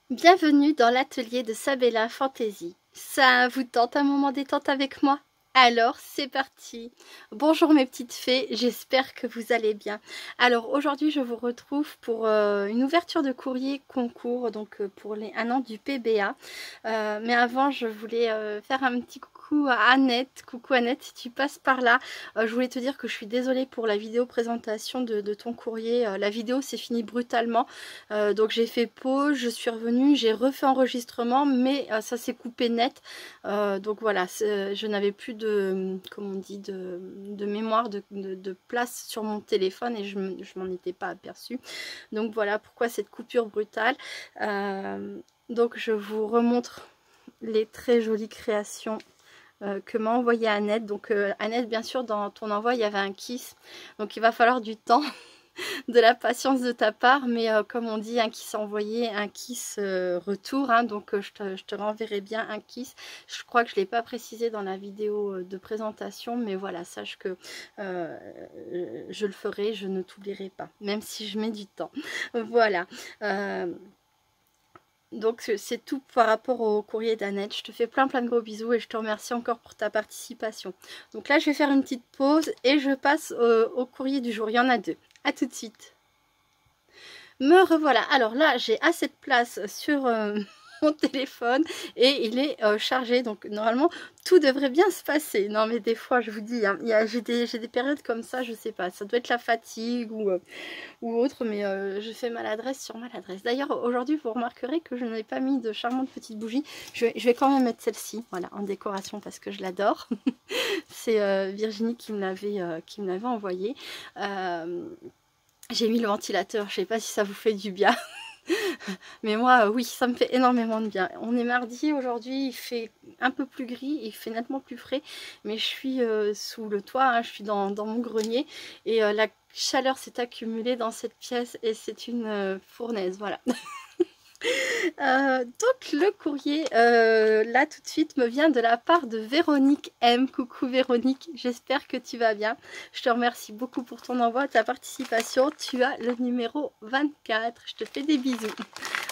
Bienvenue dans l'atelier de Sabella Fantasy. Ça vous tente un moment détente avec moi? Alors c'est parti. Bonjour mes petites fées, j'espère que vous allez bien. Alors aujourd'hui je vous retrouve pour une ouverture de courrier concours, donc pour les 1 an du PBA. Mais avant je voulais faire un petit coucou à Annette. Coucou Annette, si tu passes par là, je voulais te dire que je suis désolée pour la vidéo présentation de ton courrier. La vidéo s'est finie brutalement, donc j'ai fait pause, je suis revenue, j'ai refait enregistrement, mais ça s'est coupé net. Donc voilà, je n'avais plus de, comme on dit, de mémoire, de place sur mon téléphone et je m'en étais pas aperçue. Donc voilà pourquoi cette coupure brutale. Donc je vous remontre les très jolies créations que m'a envoyé Annette. Donc Annette, bien sûr, dans ton envoi, il y avait un kiss. Donc il va falloir du temps, de la patience de ta part, mais comme on dit, un kiss envoyé, un kiss retour, hein, donc je te renverrai bien un kiss. Je crois que je ne l'ai pas précisé dans la vidéo de présentation, mais voilà, sache que je le ferai, je ne t'oublierai pas, même si je mets du temps. Voilà. Donc c'est tout par rapport au courrier d'Annette. Je te fais plein de gros bisous et je te remercie encore pour ta participation. Donc là je vais faire une petite pause et je passe au courrier du jour. Il y en a deux. À tout de suite. Me revoilà. Alors là j'ai assez de place sur mon téléphone et il est chargé. Donc normalement tout devrait bien se passer. Non mais des fois je vous dis, hein, j'ai des périodes comme ça, je sais pas. Ça doit être la fatigue ou autre, mais je fais maladresse sur maladresse. D'ailleurs aujourd'hui vous remarquerez que je n'ai pas mis de charmantes petites bougies. Je vais quand même mettre celle-ci, voilà, en décoration parce que je l'adore. C'est Virginie qui me l'avait envoyé. J'ai mis le ventilateur, je sais pas si ça vous fait du bien. Mais moi, oui, ça me fait énormément de bien. On est mardi aujourd'hui, il fait un peu plus gris, il fait nettement plus frais, mais je suis sous le toit, hein, je suis dans mon grenier et la chaleur s'est accumulée dans cette pièce et c'est une fournaise, voilà. Donc le courrier, là tout de suite, me vient de la part de Véronique M. Coucou Véronique, j'espère que tu vas bien. Je te remercie beaucoup pour ton envoi, ta participation. Tu as le numéro 24. Je te fais des bisous.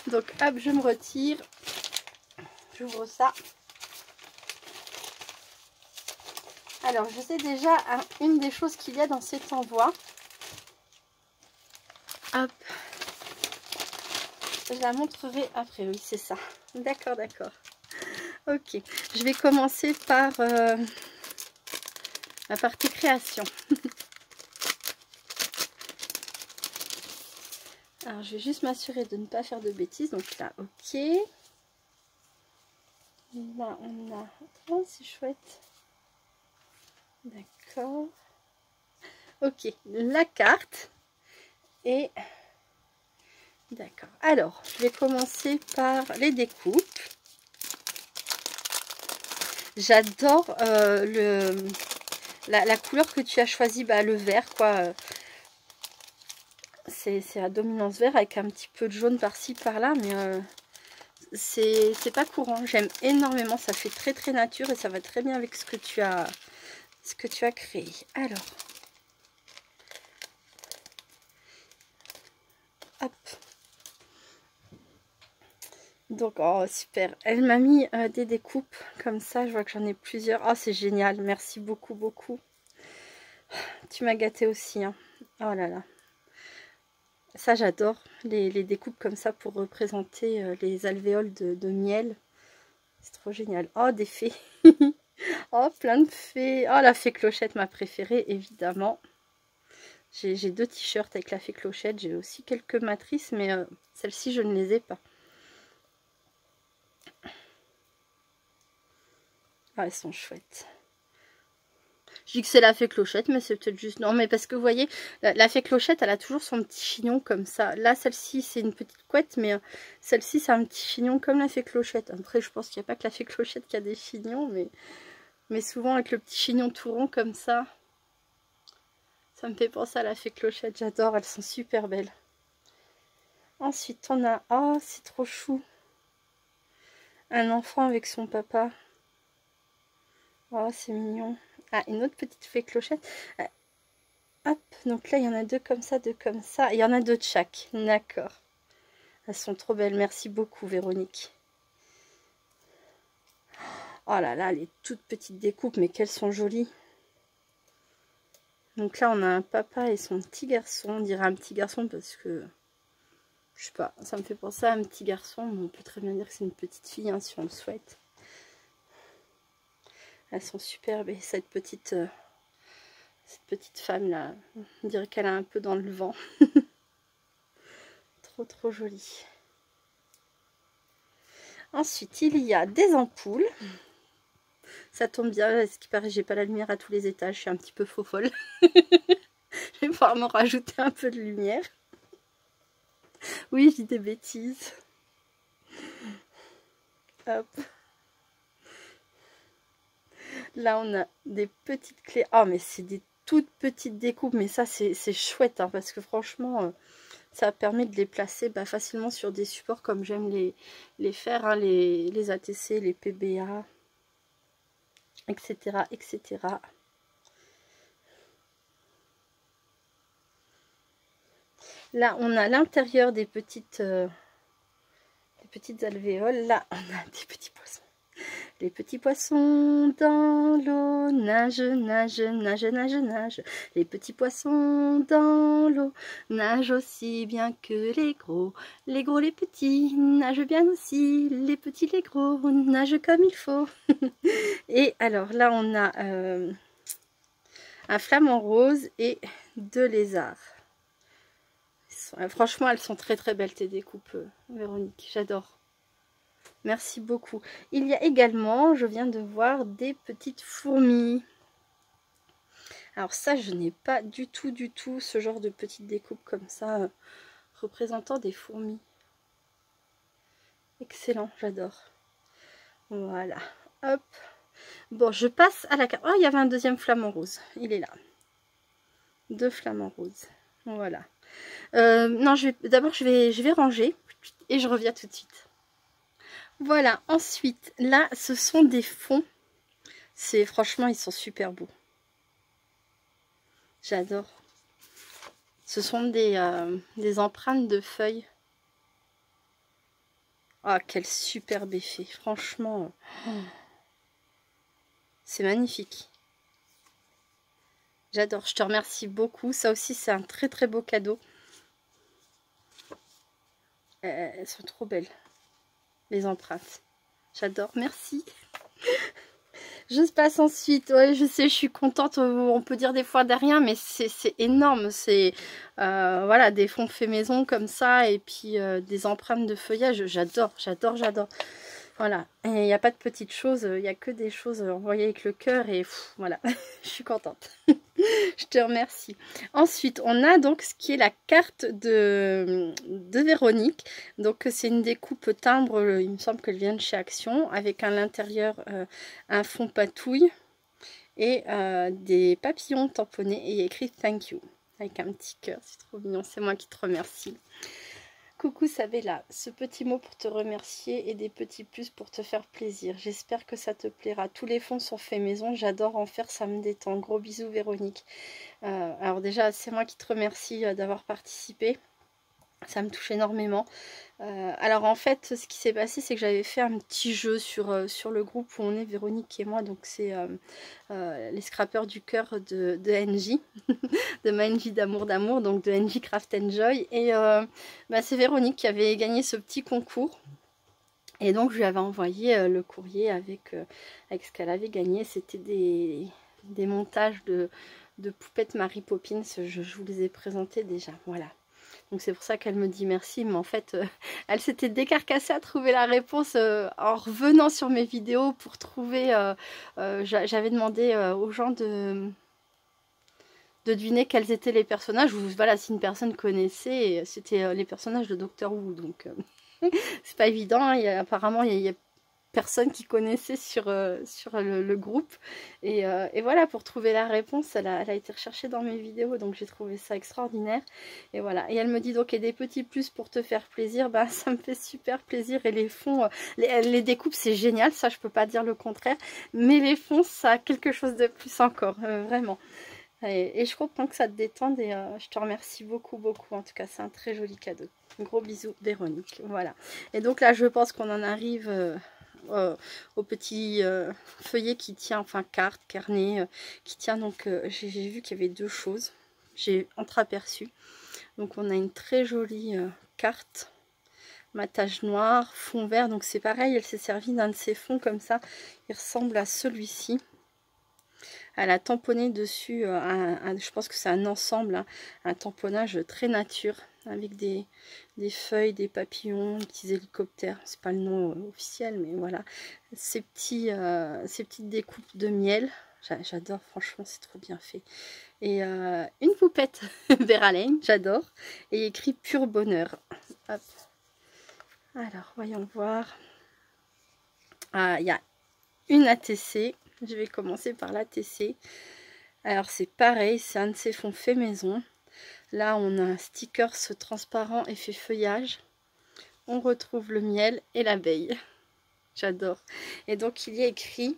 Donc hop, je me retire. J'ouvre ça. Alors je sais déjà une des choses qu'il y a dans cet envoi. Hop. Je la montrerai après, oui c'est ça. D'accord, d'accord. Ok, je vais commencer par la partie création. Alors je vais juste m'assurer de ne pas faire de bêtises. Donc là, ok. Là on a... Oh c'est chouette. D'accord. Ok, la carte. Et... D'accord. Alors, je vais commencer par les découpes. J'adore la couleur que tu as choisie, bah, le vert, quoi. C'est à dominance vert avec un petit peu de jaune par-ci, par-là, mais c'est pas courant. J'aime énormément, ça fait très nature et ça va très bien avec ce que tu as créé. Alors, hop. Donc, oh super, elle m'a mis des découpes comme ça, je vois que j'en ai plusieurs. Oh c'est génial, merci beaucoup. Tu m'as gâté aussi, hein. Oh là là. Ça j'adore, les découpes comme ça pour représenter les alvéoles de miel. C'est trop génial. Oh des fées. Oh plein de fées. Oh la fée clochette, ma préférée évidemment. J'ai 2 t-shirts avec la fée clochette, j'ai aussi quelques matrices, mais celles-ci je ne les ai pas. Ah, elles sont chouettes. Je dis que c'est la fée clochette, mais c'est peut-être juste... Non, mais parce que vous voyez, la fée clochette, elle a toujours son petit chignon comme ça. Là, celle-ci, c'est une petite couette, mais celle-ci, c'est un petit chignon comme la fée clochette. Après, je pense qu'il n'y a pas que la fée clochette qui a des chignons, mais souvent avec le petit chignon tout rond comme ça, ça me fait penser à la fée clochette. J'adore, elles sont super belles. Ensuite, on a... Oh, c'est trop chou. Un enfant avec son papa. Oh, c'est mignon. Ah, une autre petite fée clochette. Hop, donc là, il y en a 2 comme ça, 2 comme ça. Il y en a 2 de chaque. D'accord. Elles sont trop belles. Merci beaucoup, Véronique. Oh là là, les toutes petites découpes, mais qu'elles sont jolies. Donc là, on a un papa et son petit garçon. On dirait un petit garçon parce que, je sais pas, ça me fait penser à un petit garçon. Mais on peut très bien dire que c'est une petite fille, hein, si on le souhaite. Elles sont superbes. Et cette petite femme là, on dirait qu'elle a un peu dans le vent. Trop jolie. Ensuite, il y a des ampoules. Ça tombe bien, ce qui paraît, j'ai pas la lumière à tous les étages. Je suis un petit peu faux folle. Je vais pouvoir me rajouter un peu de lumière. Oui, je dis des bêtises. Hop. Là, on a des petites clés. Ah, mais c'est des toutes petites découpes. Mais ça, c'est chouette, hein, parce que franchement, ça permet de les placer facilement sur des supports comme j'aime les faire, hein, les ATC, les PBA, etc., etc. Là, on a l'intérieur des petites alvéoles. Là, on a des petits poissons. Les petits poissons dans l'eau nagent, nagent, nagent, nagent, nagent. Les petits poissons dans l'eau nagent aussi bien que les gros. Les gros, les petits nagent bien aussi. Les petits, les gros nagent comme il faut. Et alors là, on a un flamant rose et 2 lézards. Franchement, elles sont très belles tes découpes, Véronique. J'adore. Merci beaucoup. Il y a également, je viens de voir, des petites fourmis. Alors ça, je n'ai pas du tout ce genre de petites découpes comme ça, représentant des fourmis. Excellent, j'adore. Voilà, hop. Bon, je passe à la carte. Oh, il y avait un deuxième flamant rose. Il est là. 2 flamants roses. Voilà. Non, d'abord, je vais ranger et je reviens tout de suite. Voilà, ensuite, là, ce sont des fonds. Franchement, ils sont super beaux. J'adore. Ce sont des empreintes de feuilles. Ah, quel superbe effet. Franchement, c'est magnifique. J'adore. Je te remercie beaucoup. Ça aussi, c'est un très beau cadeau. Elles sont trop belles. Les empreintes. J'adore. Merci. Je passe ensuite. Ouais, je sais, je suis contente. On peut dire des fois de rien, mais c'est énorme. C'est voilà, des fonds faits maison comme ça, et puis des empreintes de feuillage. J'adore. Voilà. Et il n'y a pas de petites choses. Il n'y a que des choses envoyées avec le cœur, et voilà. Je suis contente. Je te remercie. Ensuite, on a donc ce qui est la carte de Véronique. Donc, c'est une découpe timbre, il me semble qu'elle vient de chez Action, avec à l'intérieur un fond patouille et des papillons tamponnés, et il y a écrit thank you avec un petit cœur. C'est trop mignon, c'est moi qui te remercie. Coucou Sabella, ce petit mot pour te remercier et des petits plus pour te faire plaisir. J'espère que ça te plaira. Tous les fonds sont faits maison, j'adore en faire, ça me détend. Gros bisous Véronique. Alors déjà, c'est moi qui te remercie d'avoir participé. Ça me touche énormément. Alors en fait, ce qui s'est passé, c'est que j'avais fait un petit jeu sur le groupe où on est, Véronique et moi. Donc c'est les scrappeurs du cœur de NJ, de ma NJ d'amour, donc de NJ Craft Enjoy. Et c'est Véronique qui avait gagné ce petit concours. Et donc je lui avais envoyé le courrier avec ce qu'elle avait gagné. C'était des montages de poupettes Mary Poppins. Je vous les ai présentés déjà, voilà. Donc c'est pour ça qu'elle me dit merci, mais en fait elle s'était décarcassée à trouver la réponse en revenant sur mes vidéos pour trouver, j'avais demandé aux gens de deviner quels étaient les personnages. Voilà, si une personne connaissait, c'était les personnages de Doctor Who, donc c'est pas évident, hein. Apparemment il y a personne qui connaissait sur le groupe, et voilà, pour trouver la réponse, elle a été recherchée dans mes vidéos, donc j'ai trouvé ça extraordinaire. Et voilà, et elle me dit donc, et des petits plus pour te faire plaisir, ça me fait super plaisir. Et les fonds, les découpes, c'est génial, ça je peux pas dire le contraire, mais les fonds, ça a quelque chose de plus encore, vraiment. Et je comprends que ça te détende et je te remercie beaucoup, beaucoup. En tout cas, c'est un très joli cadeau. Gros bisous, Véronique. Voilà. Et donc là, je pense qu'on en arrive au petit feuillet qui tient, enfin carte, carnet, qui tient. Donc j'ai vu qu'il y avait deux choses. J'ai entreaperçu. Donc on a une très jolie carte. Matage noir, fond vert. Donc c'est pareil, elle s'est servie d'un de ces fonds comme ça. Il ressemble à celui-ci. Elle a tamponné dessus, je pense que c'est un ensemble, hein, un tamponnage très nature, avec des feuilles, des papillons, des petits hélicoptères, c'est pas le nom officiel, mais voilà, ces petites découpes de miel, j'adore, franchement, c'est trop bien fait. Et une poupette Verlaine, j'adore, et écrit Pur Bonheur. Hop. Alors, voyons voir. Ah, il y a une ATC. Je vais commencer par l'ATC. Alors c'est pareil, c'est un de ces fonds fait maison. Là on a un sticker transparent effet feuillage. On retrouve le miel et l'abeille. J'adore. Et donc il y a écrit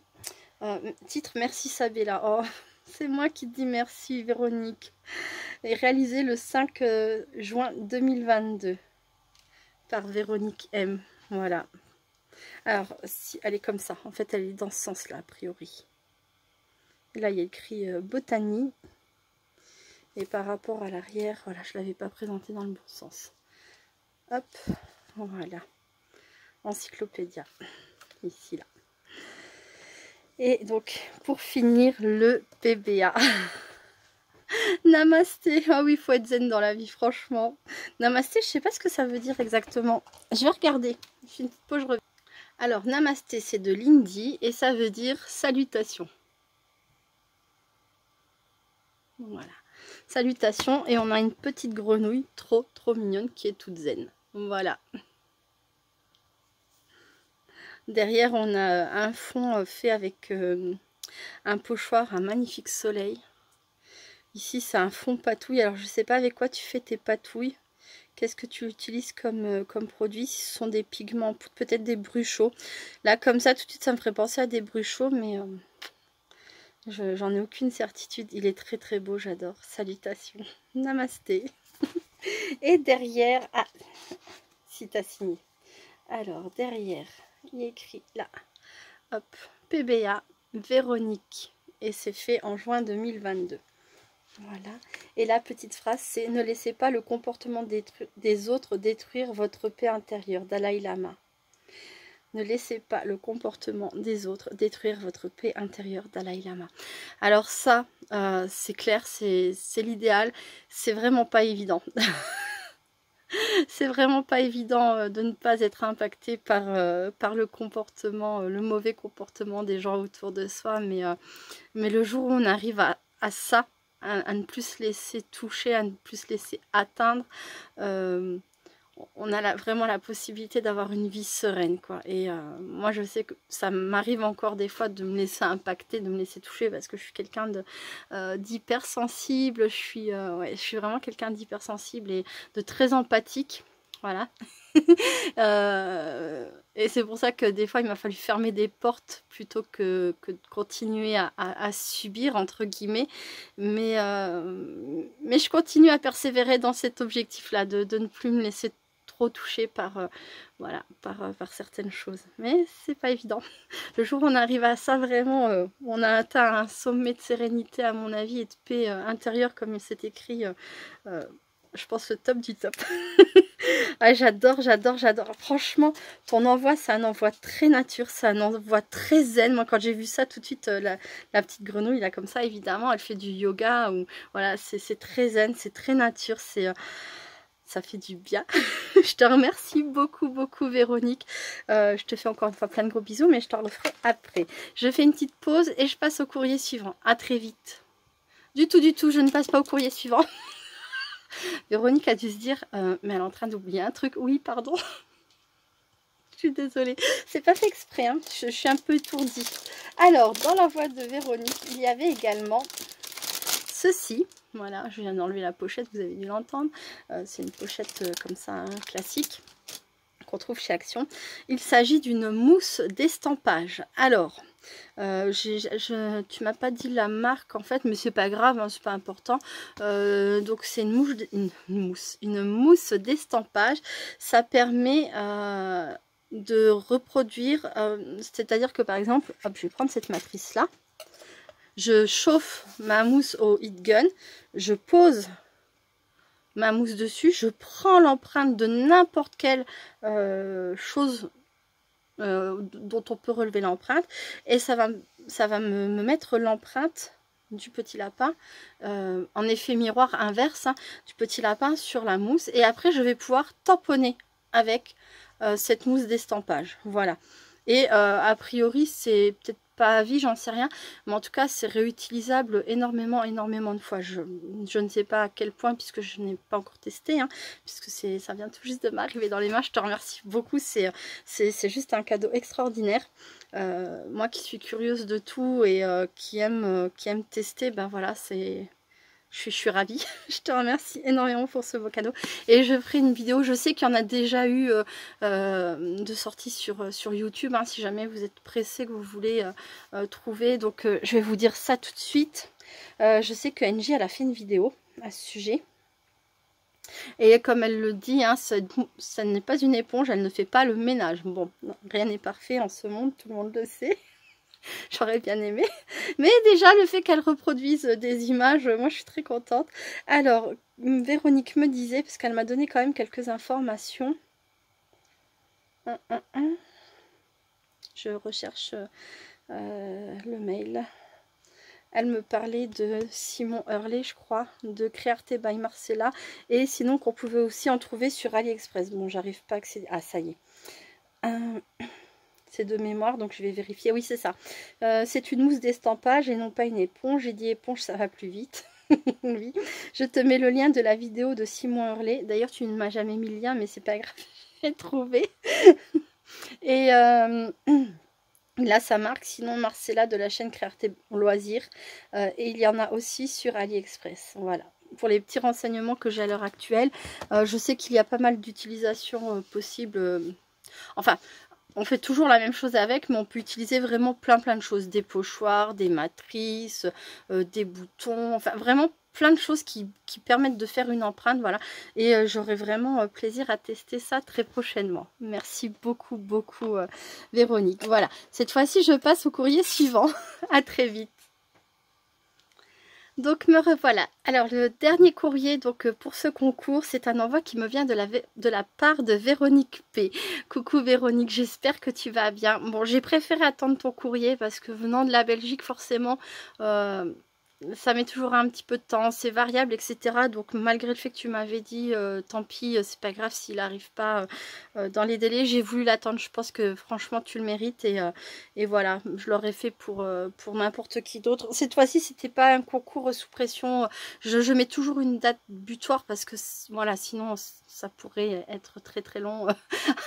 titre merci Sabella. Oh, c'est moi qui te dis merci Véronique. Et réalisé le 5 juin 2022 par Véronique M. Voilà. Alors si elle est comme ça, en fait elle est dans ce sens là a priori. Là, il y a écrit Botanie. Et par rapport à l'arrière, voilà, je ne l'avais pas présenté dans le bon sens. Hop, voilà. Encyclopédia. Ici, là. Et donc, pour finir, le PBA. Namasté. Ah oui, il faut être zen dans la vie, franchement. Namasté, je ne sais pas ce que ça veut dire exactement. Je vais regarder. Je fais une petite pause, je reviens. Alors, Namasté, c'est de l'hindi et ça veut dire salutation. Voilà. Salutations, et on a une petite grenouille trop mignonne qui est toute zen. Voilà. Derrière on a un fond fait avec un pochoir, un magnifique soleil. Ici c'est un fond patouille. Alors je sais pas avec quoi tu fais tes patouilles. Qu'est-ce que tu utilises comme produit? Si ce sont des pigments, peut-être des bruchots. Là comme ça tout de suite ça me ferait penser à des bruchots, mais j'en ai aucune certitude. Il est très beau, j'adore. Salutations. Namasté. Et derrière, ah, si t'as signé. Alors derrière, il est écrit là, hop, PBA Véronique. Et c'est fait en juin 2022. Voilà. Et la petite phrase, c'est ne laissez pas le comportement des autres détruire votre paix intérieure. Dalai Lama. Ne laissez pas le comportement des autres détruire votre paix intérieure. Dalai Lama. Alors ça, c'est clair, c'est l'idéal. C'est vraiment pas évident. C'est vraiment pas évident de ne pas être impacté par le comportement, le mauvais comportement des gens autour de soi. Mais le jour où on arrive à ça, à ne plus se laisser toucher, à ne plus se laisser atteindre, on a vraiment la possibilité d'avoir une vie sereine, quoi. Et moi je sais que ça m'arrive encore des fois de me laisser impacter, de me laisser toucher, parce que je suis quelqu'un d'hypersensible, ouais, je suis vraiment quelqu'un d'hypersensible et de très empathique, voilà. Et c'est pour ça que des fois il m'a fallu fermer des portes plutôt que de continuer à subir, entre guillemets, mais je continue à persévérer dans cet objectif là de ne plus me laisser trop touchée par voilà, par certaines choses, mais c'est pas évident. Le jour où on arrive à ça, vraiment on a atteint un sommet de sérénité, à mon avis, et de paix intérieure, comme c'est écrit, je pense le top du top. Ah, j'adore. Franchement, ton envoi, c'est un envoi très nature, c'est un envoi très zen. Moi, quand j'ai vu ça, tout de suite, la petite grenouille, là, comme ça, évidemment, elle fait du yoga. Ou voilà, c'est très zen, c'est très nature, ça fait du bien. Je te remercie beaucoup, Véronique. Je te fais encore une fois plein de gros bisous, mais je te le ferai après. Je fais une petite pause et je passe au courrier suivant. À très vite. Du tout, je ne passe pas au courrier suivant. Véronique a dû se dire, mais elle est en train d'oublier un truc. Oui, pardon. Je suis désolée. C'est pas fait exprès, hein. Je suis un peu étourdie. Alors, dans la voix de Véronique, il y avait également ceci. Voilà, je viens d'enlever la pochette, vous avez dû l'entendre. C'est une pochette comme ça, hein, classique, qu'on trouve chez Action. Il s'agit d'une mousse d'estampage. Alors, Tu m'as pas dit la marque en fait, mais c'est pas grave, hein, c'est pas important. Donc c'est une mousse d'estampage. Ça permet de reproduire, c'est-à-dire que par exemple, hop, je vais prendre cette matrice là. Je chauffe ma mousse au heat gun, je pose ma mousse dessus, je prends l'empreinte de n'importe quelle chose dont on peut relever l'empreinte, et ça va me mettre l'empreinte du petit lapin en effet miroir inverse, hein, du petit lapin sur la mousse, et après je vais pouvoir tamponner avec cette mousse d'estampage. Voilà. Et a priori c'est peut-être pas à vie, j'en sais rien, mais en tout cas c'est réutilisable énormément de fois. Je ne sais pas à quel point, puisque je n'ai pas encore testé, hein, puisque ça vient tout juste de m'arriver dans les mains. Je te remercie beaucoup, c'est juste un cadeau extraordinaire. Moi qui suis curieuse de tout et qui aime tester, ben voilà, je suis ravie. Je te remercie énormément pour ce beau cadeau. Et je ferai une vidéo. Je sais qu'il y en a déjà eu de sorties sur YouTube. Hein, si jamais vous êtes pressé, que vous voulez trouver. Donc je vais vous dire ça tout de suite. Je sais que NJ, elle a fait une vidéo à ce sujet. Et comme elle le dit, hein, ça n'est pas une éponge. Elle ne fait pas le ménage. Bon, non, rien n'est parfait en ce monde. Tout le monde le sait. J'aurais bien aimé. Mais déjà, le fait qu'elle reproduise des images, moi, je suis très contente. Alors, Véronique me disait, parce qu'elle m'a donné quand même quelques informations. Je recherche le mail. Elle me parlait de Simon Hurley, je crois, de Créarté by Marcella. Et sinon, qu'on pouvait aussi en trouver sur AliExpress. Bon, j'arrive pas à accéder. Ah, ça y est. C'est de mémoire, donc je vais vérifier. Oui, c'est ça. C'est une mousse d'estampage et non pas une éponge. J'ai dit éponge, ça va plus vite. Oui. Je te mets le lien de la vidéo de Simon Hurley. D'ailleurs, tu ne m'as jamais mis le lien, mais c'est pas grave. J'ai trouvé. Et là, ça marque. Sinon, Marcella de la chaîne Créarté Loisirs. Et il y en a aussi sur AliExpress. Voilà. Pour les petits renseignements que j'ai à l'heure actuelle. Je sais qu'il y a pas mal d'utilisations possibles. Enfin... On fait toujours la même chose avec, mais on peut utiliser vraiment plein de choses. Des pochoirs, des matrices, des boutons, enfin vraiment plein de choses qui permettent de faire une empreinte, voilà. Et j'aurai vraiment plaisir à tester ça très prochainement. Merci beaucoup, Véronique. Voilà, cette fois-ci, je passe au courrier suivant. À très vite. Donc me revoilà. Alors le dernier courrier donc pour ce concours, c'est un envoi qui me vient de la part de Véronique P. Coucou Véronique, j'espère que tu vas bien. Bon, j'ai préféré attendre ton courrier parce que venant de la Belgique, forcément, ça met toujours un petit peu de temps, c'est variable, etc. Donc malgré le fait que tu m'avais dit tant pis, c'est pas grave s'il n'arrive pas dans les délais, j'ai voulu l'attendre. Je pense que franchement tu le mérites et voilà, je l'aurais fait pour n'importe qui d'autre. Cette fois-ci c'était pas un concours sous pression, je mets toujours une date butoir parce que voilà, sinon ça pourrait être très long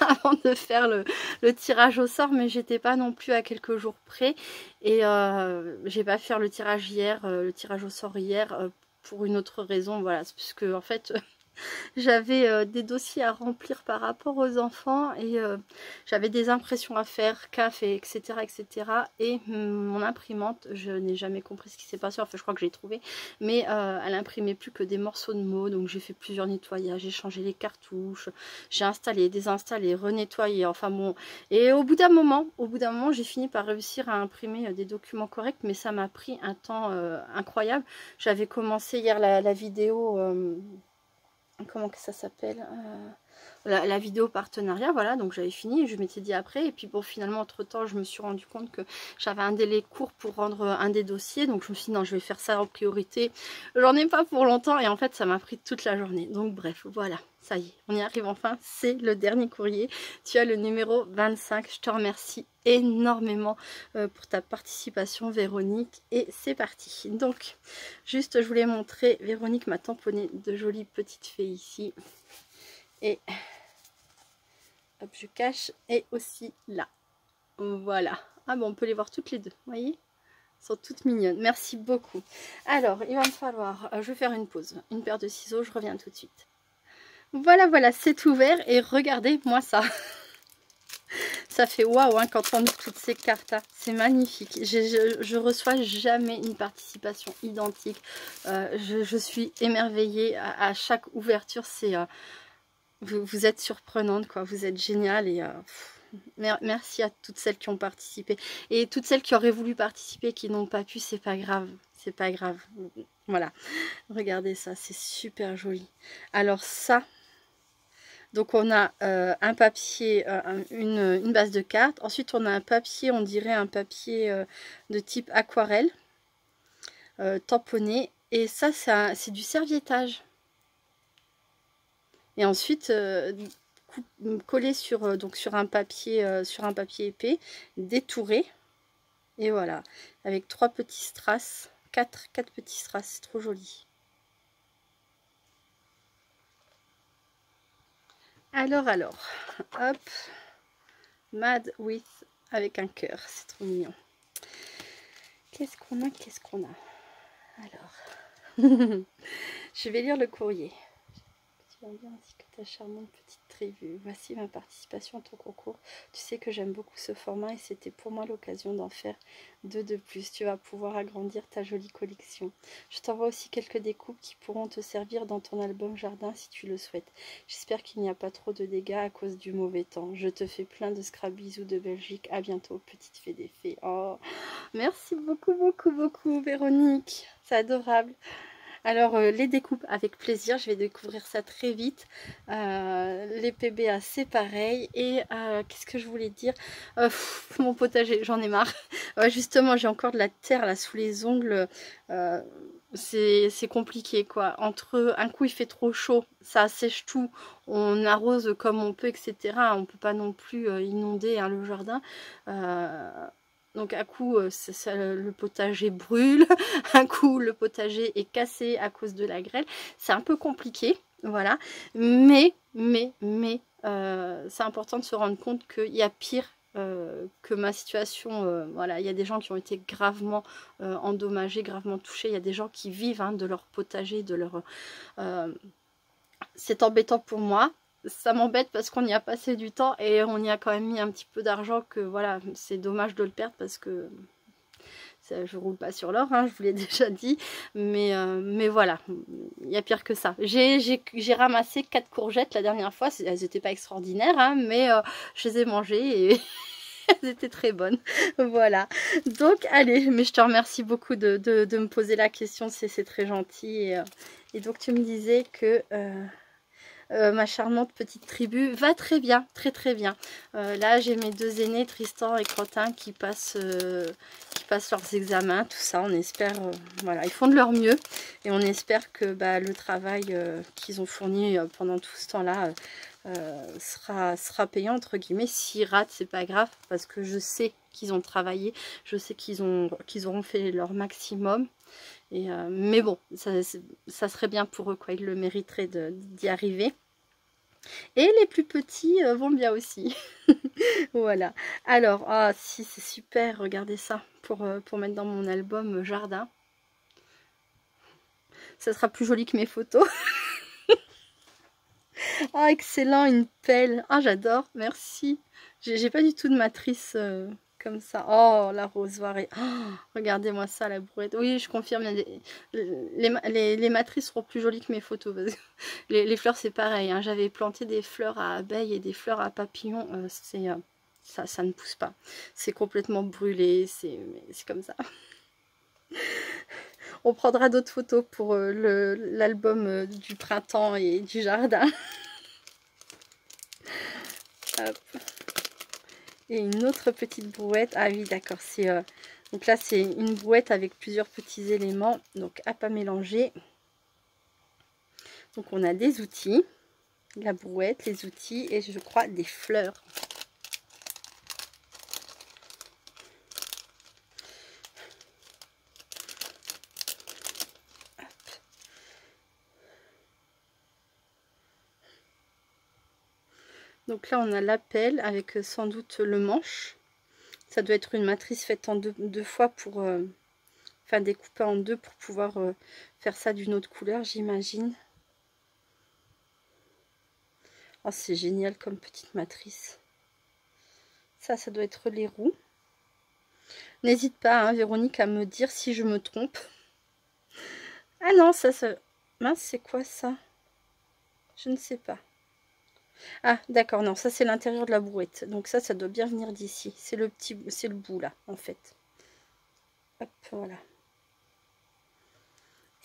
avant de faire le tirage au sort, mais j'étais pas non plus à quelques jours près et j'ai pas fait le tirage hier, le tirage au sort hier pour une autre raison, voilà, parce que en fait j'avais des dossiers à remplir par rapport aux enfants et j'avais des impressions à faire, CAF, et etc. Et mon imprimante, je n'ai jamais compris ce qui s'est passé, enfin je crois que j'ai trouvé, mais elle imprimait plus que des morceaux de mots, donc j'ai fait plusieurs nettoyages, j'ai changé les cartouches, j'ai installé, désinstallé, renettoyé, enfin bon, et au bout d'un moment j'ai fini par réussir à imprimer des documents corrects, mais ça m'a pris un temps incroyable. J'avais commencé hier la vidéo... comment que ça s'appelle, la vidéo partenariat, voilà, donc j'avais fini, je m'étais dit après, et puis bon, finalement entre temps je me suis rendu compte que j'avais un délai court pour rendre un des dossiers, donc je me suis dit non, je vais faire ça en priorité, j'en ai pas pour longtemps, et en fait ça m'a pris toute la journée. Donc bref, voilà, ça y est, on y arrive enfin, c'est le dernier courrier. Tu as le numéro 25, je te remercie énormément pour ta participation Véronique, et c'est parti. Donc juste je voulais montrer, Véronique m'a tamponné de jolies petites fées ici, et hop, je cache, et aussi là, voilà. Ah bon, on peut les voir toutes les deux, vous voyez, elles sont toutes mignonnes. Merci beaucoup. Alors il va me falloir, je vais faire une pause, une paire de ciseaux, je reviens tout de suite. Voilà, c'est ouvert, et regardez-moi ça. ça fait waouh hein, quand on ouvre toutes ces cartes. Hein. C'est magnifique. Je reçois jamais une participation identique. Je suis émerveillée à chaque ouverture. C'est vous êtes surprenante, quoi. Vous êtes géniale et merci à toutes celles qui ont participé. Et toutes celles qui auraient voulu participer, qui n'ont pas pu, c'est pas grave. C'est pas grave. Voilà. Regardez ça, c'est super joli. Alors ça, donc on a un papier, une base de cartes. Ensuite on a un papier, on dirait un papier de type aquarelle, tamponné. Et ça, c'est du serviettage. Et ensuite, collé sur, donc sur un papier épais, détouré. Et voilà, avec 3 petits strass, 4 petits strass, c'est trop joli. Alors, hop, Mad with avec un cœur, c'est trop mignon. Qu'est-ce qu'on a, Alors, je vais lire le courrier. Tu vas bien ainsi que ta charmante petite tribu. Voici ma participation à ton concours. Tu sais que j'aime beaucoup ce format et c'était pour moi l'occasion d'en faire 2 de plus. Tu vas pouvoir agrandir ta jolie collection. Je t'envoie aussi quelques découpes qui pourront te servir dans ton album jardin si tu le souhaites. J'espère qu'il n'y a pas trop de dégâts à cause du mauvais temps. Je te fais plein de scrap bisous de Belgique. À bientôt, petite fée des fées. Oh, merci beaucoup, Véronique. C'est adorable. Alors, les découpes avec plaisir, je vais découvrir ça très vite. Les PBA, c'est pareil. Et qu'est-ce que je voulais dire, mon potager, j'en ai marre. Justement, j'ai encore de la terre là sous les ongles. C'est compliqué quoi. Entre un coup il fait trop chaud, ça sèche tout, on arrose comme on peut, etc. On peut pas non plus inonder hein, le jardin. Donc un coup le potager brûle, un coup le potager est cassé à cause de la grêle. C'est un peu compliqué, voilà. Mais c'est important de se rendre compte qu'il y a pire que ma situation. Voilà, il y a des gens qui ont été gravement endommagés, gravement touchés. Il y a des gens qui vivent hein, de leur potager, de leur... c'est embêtant pour moi. Ça m'embête parce qu'on y a passé du temps et on y a quand même mis un petit peu d'argent que voilà, c'est dommage de le perdre parce que ça, je roule pas sur l'or, hein, je vous l'ai déjà dit, mais voilà, il y a pire que ça. J'ai ramassé 4 courgettes la dernière fois, elles n'étaient pas extraordinaires, hein, mais je les ai mangées et elles étaient très bonnes. Voilà, donc allez, mais je te remercie beaucoup de me poser la question, c'est très gentil et donc tu me disais que... ma charmante petite tribu va très bien, très bien. Là, j'ai mes 2 aînés, Tristan et Crotin, qui passent leurs examens, tout ça. On espère, voilà, ils font de leur mieux. Et on espère que le travail qu'ils ont fourni pendant tout ce temps-là sera payant, entre guillemets. S'ils ratent, c'est pas grave, parce que je sais qu'ils ont travaillé. Je sais qu'ils auront fait leur maximum. Et, mais bon, ça serait bien pour eux, quoi. Ils le mériteraient d'y arriver. Et les plus petits vont bien aussi. Voilà. Alors, ah si, c'est super, regardez ça, pour mettre dans mon album jardin. Ça sera plus joli que mes photos. Ah, excellent, une pelle. Ah, j'adore, merci. J'ai pas du tout de matrice comme ça. Oh, la rosoirée. Oh, regardez-moi ça, la brouette. Oui, je confirme, les matrices seront plus jolies que mes photos. Parce que les fleurs, c'est pareil. Hein. J'avais planté des fleurs à abeilles et des fleurs à papillons. Ça ne pousse pas. C'est complètement brûlé. C'est comme ça. On prendra d'autres photos pour l'album du printemps et du jardin. Hop. Et une autre petite brouette. Ah oui, d'accord. Donc là, c'est une brouette avec plusieurs petits éléments. Donc, à pas mélanger. Donc, on a des outils. La brouette, les outils et je crois des fleurs. Donc là, on a la pelle avec sans doute le manche. Ça doit être une matrice faite en deux fois pour... enfin, découpée en 2 pour pouvoir faire ça d'une autre couleur, j'imagine. Oh, c'est génial comme petite matrice. ça doit être les roues. N'hésite pas, hein, Véronique, à me dire si je me trompe. Ah non, ça... Mince, c'est quoi ça? Je ne sais pas. Ah, d'accord, non, ça c'est l'intérieur de la brouette. Donc ça doit bien venir d'ici. C'est le bout là, en fait. Hop, voilà.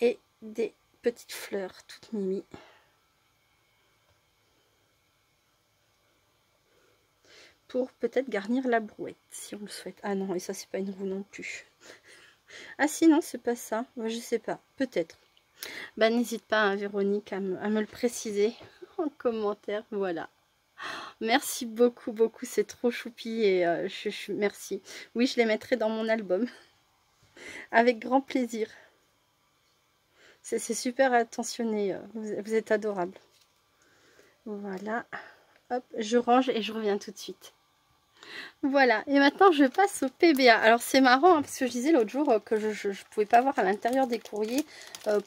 Et des petites fleurs toutes mimi. Pour peut-être garnir la brouette, si on le souhaite. Ah non, et ça c'est pas une roue non plus. Ah si, non, c'est pas ça. Moi, je sais pas, peut-être. Bah n'hésite pas, hein, Véronique, à me le préciser en commentaire. Voilà. Merci beaucoup, beaucoup. C'est trop choupi et merci. Oui, je les mettrai dans mon album. Avec grand plaisir. C'est super attentionné. Vous êtes adorable. Voilà. Hop, je range et je reviens tout de suite. Voilà, et maintenant je passe au PBA. Alors c'est marrant, hein, parce que je disais l'autre jour que je ne pouvais pas voir à l'intérieur des courriers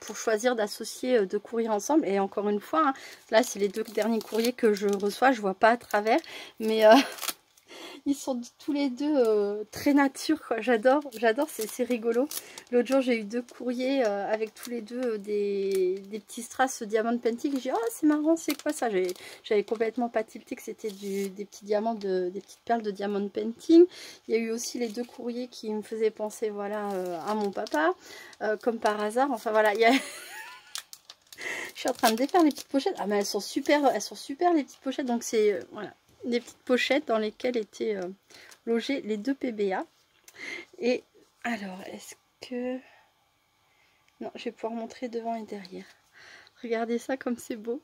pour choisir d'associer deux courriers ensemble. Et encore une fois, hein, là c'est les 2 derniers courriers que je reçois, je vois pas à travers. Mais ils sont tous les deux très nature, quoi. J'adore, c'est rigolo. L'autre jour, j'ai eu 2 courriers avec tous les deux des petits strass diamant painting. J'ai dit, oh, c'est marrant, c'est quoi ça? J'avais complètement pas tilté que c'était des petits diamants, des petites perles de diamant painting. Il y a eu aussi les 2 courriers qui me faisaient penser, voilà, à mon papa, comme par hasard. Enfin, voilà, il y a... Je suis en train de défaire les petites pochettes. Ah, mais elles sont super les petites pochettes. Donc, c'est, voilà, des petites pochettes dans lesquelles étaient logés les 2 PBA. Et alors, est-ce que... Non, je vais pouvoir montrer devant et derrière. Regardez ça comme c'est beau.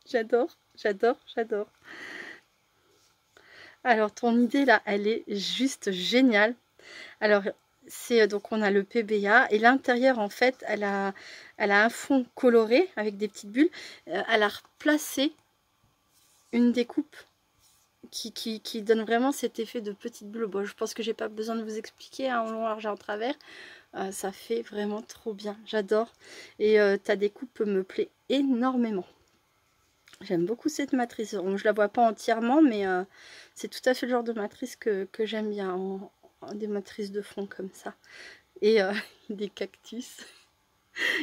J'adore. Alors, ton idée là, elle est juste géniale. Alors, c'est donc on a le PBA et l'intérieur en fait, elle a un fond coloré avec des petites bulles. Elle a replacé une découpe qui donne vraiment cet effet de petite bulle. Bon, je pense que j'ai pas besoin de vous expliquer, hein, en long, large et en travers. Ça fait vraiment trop bien, j'adore. Et ta découpe me plaît énormément. J'aime beaucoup cette matrice. Bon, je la vois pas entièrement, mais c'est tout à fait le genre de matrice que j'aime bien, des matrices de fond comme ça. Et des cactus.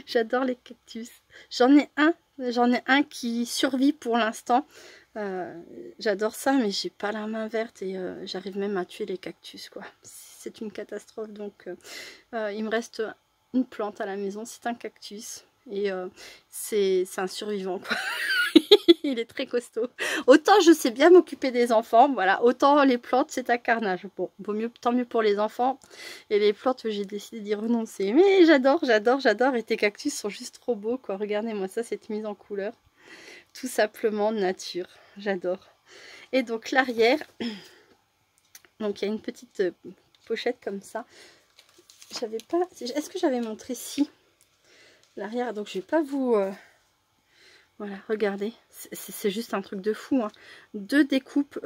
J'adore les cactus. J'en ai un qui survit pour l'instant. J'adore ça, mais j'ai pas la main verte et j'arrive même à tuer les cactus, quoi. C'est une catastrophe. Donc il me reste une plante à la maison, c'est un cactus et c'est un survivant, quoi. Il est très costaud. Autant je sais bien m'occuper des enfants, voilà, autant les plantes c'est un carnage. Bon, tant mieux pour les enfants. Et les plantes, j'ai décidé d'y renoncer. Mais j'adore. Et tes cactus sont juste trop beaux, quoi. Regardez-moi ça, cette mise en couleur. Tout simplement nature. J'adore. Et donc l'arrière, donc il y a une petite pochette comme ça. J'avais pas... Est-ce que j'avais montré si l'arrière? Donc je vais pas vous... Voilà, regardez. C'est juste un truc de fou, hein. 2 découpes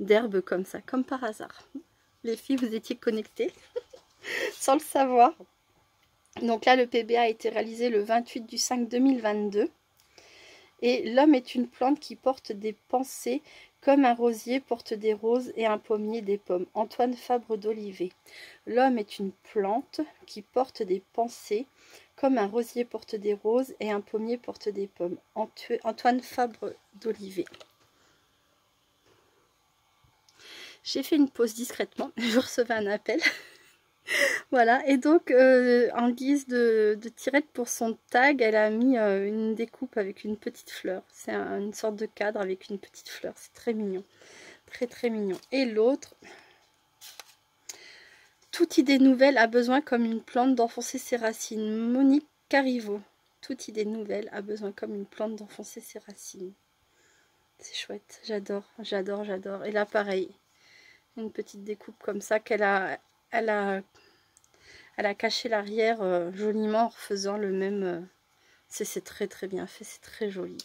d'herbes comme ça, comme par hasard. Les filles, vous étiez connectées sans le savoir. Donc là, le PBA a été réalisé le 28/5/2022. Et l'homme est une plante qui porte des pensées comme un rosier porte des roses et un pommier des pommes. Antoine Fabre d'Olivet. L'homme est une plante qui porte des pensées comme un rosier porte des roses et un pommier porte des pommes. Antoine Fabre d'Olivet. J'ai fait une pause discrètement. Je recevais un appel. Voilà, et donc en guise de tirette pour son tag, elle a mis une découpe avec une petite fleur. C'est une sorte de cadre avec une petite fleur. C'est très mignon. Très mignon. Et l'autre, toute idée nouvelle a besoin comme une plante d'enfoncer ses racines. Monique Cariveau. Toute idée nouvelle a besoin comme une plante d'enfoncer ses racines. C'est chouette, j'adore. Et là pareil, une petite découpe comme ça qu'elle a... Elle a caché l'arrière joliment en refaisant le même... c'est très bien fait, c'est très joli.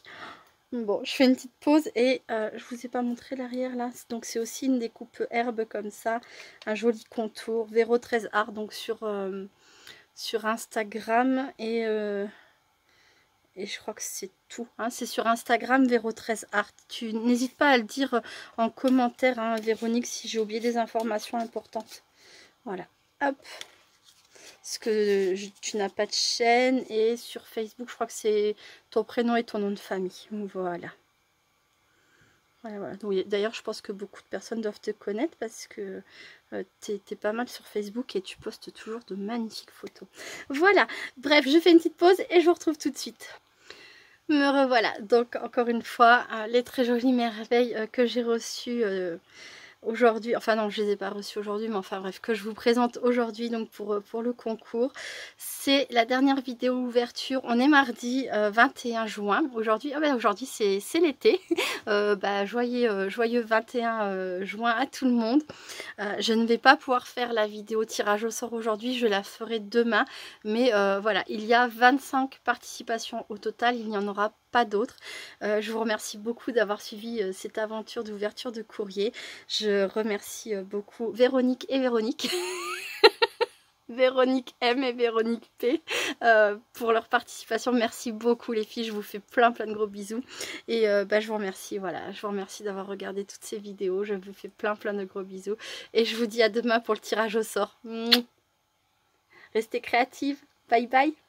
Bon, je fais une petite pause et je vous ai pas montré l'arrière là. Donc c'est aussi une découpe herbe comme ça. Un joli contour. Véro 13 Art, donc sur Instagram. Et Et je crois que c'est tout. Hein. C'est sur Instagram, Véro13art. Tu n'hésites pas à le dire en commentaire, hein, Véronique, si j'ai oublié des informations importantes. Voilà. Hop. Parce que tu n'as pas de chaîne. Et sur Facebook, je crois que c'est ton prénom et ton nom de famille. Voilà. Voilà. D'ailleurs, je pense que beaucoup de personnes doivent te connaître parce que t'es pas mal sur Facebook et tu postes toujours de magnifiques photos. Voilà. Bref, je fais une petite pause et je vous retrouve tout de suite. Me revoilà, donc encore une fois, les très jolies merveilles que j'ai reçues aujourd'hui, enfin non, je les ai pas reçues aujourd'hui, mais enfin bref, que je vous présente aujourd'hui donc pour le concours. C'est la dernière vidéo ouverture, on est mardi 21 juin, aujourd'hui, ah ben aujourd'hui c'est l'été, joyeux 21 juin à tout le monde. Je ne vais pas pouvoir faire la vidéo tirage au sort aujourd'hui, je la ferai demain, mais voilà, il y a 25 participations au total, il n'y en aura pas d'autres. Je vous remercie beaucoup d'avoir suivi cette aventure d'ouverture de courrier. Je remercie beaucoup Véronique et Véronique. Véronique M et Véronique P pour leur participation. Merci beaucoup les filles, je vous fais plein de gros bisous. Et je vous remercie, voilà, je vous remercie d'avoir regardé toutes ces vidéos. Je vous fais plein de gros bisous. Et je vous dis à demain pour le tirage au sort. Restez créatives. Bye bye.